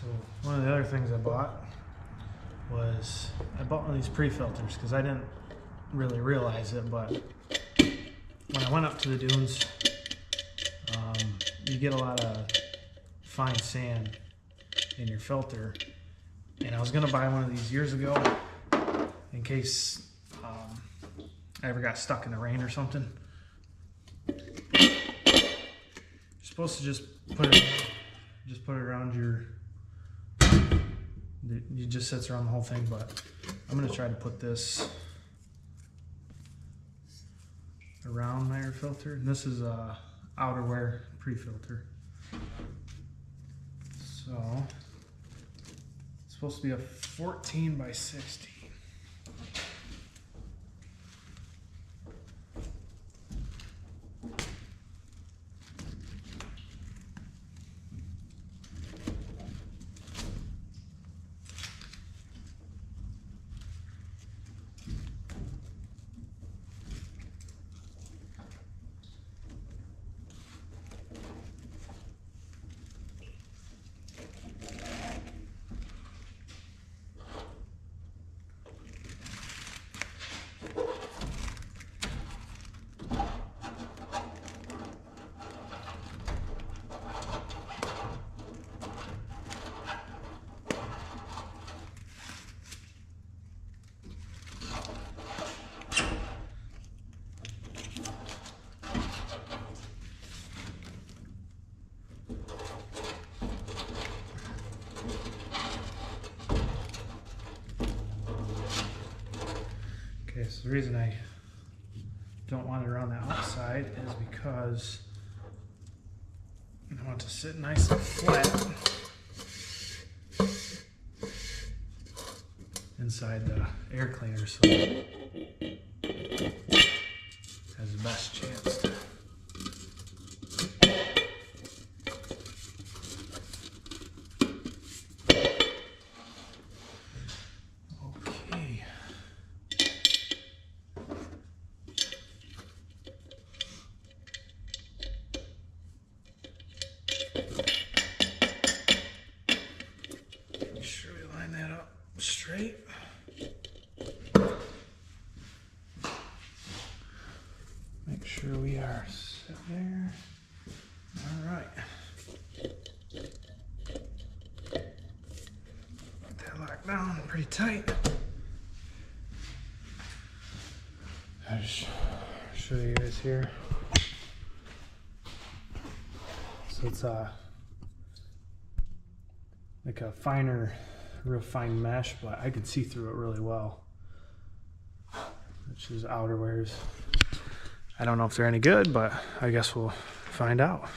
So one of the other things I bought was one of these pre-filters because I didn't really realize it, but when I went up to the dunes, you get a lot of fine sand in your filter, and I was gonna buy one of these years ago in case I ever got stuck in the rain or something. You're supposed to just put it around your. It just sits around the whole thing, but I'm gonna try to put this around my air filter. And this is a Outwears Prefilter. So it's supposed to be a 14 by 16. Okay, so the reason I don't want it around the outside is because I want it to sit nice and flat inside the air cleaner, so it has the best chance to. Straight. Make sure we are set there. All right. Put that locked down pretty tight. I'll just show you guys here. So it's like a real fine mesh, but I could see through it really well, which is Outwears. I don't know if they're any good, but I guess we'll find out.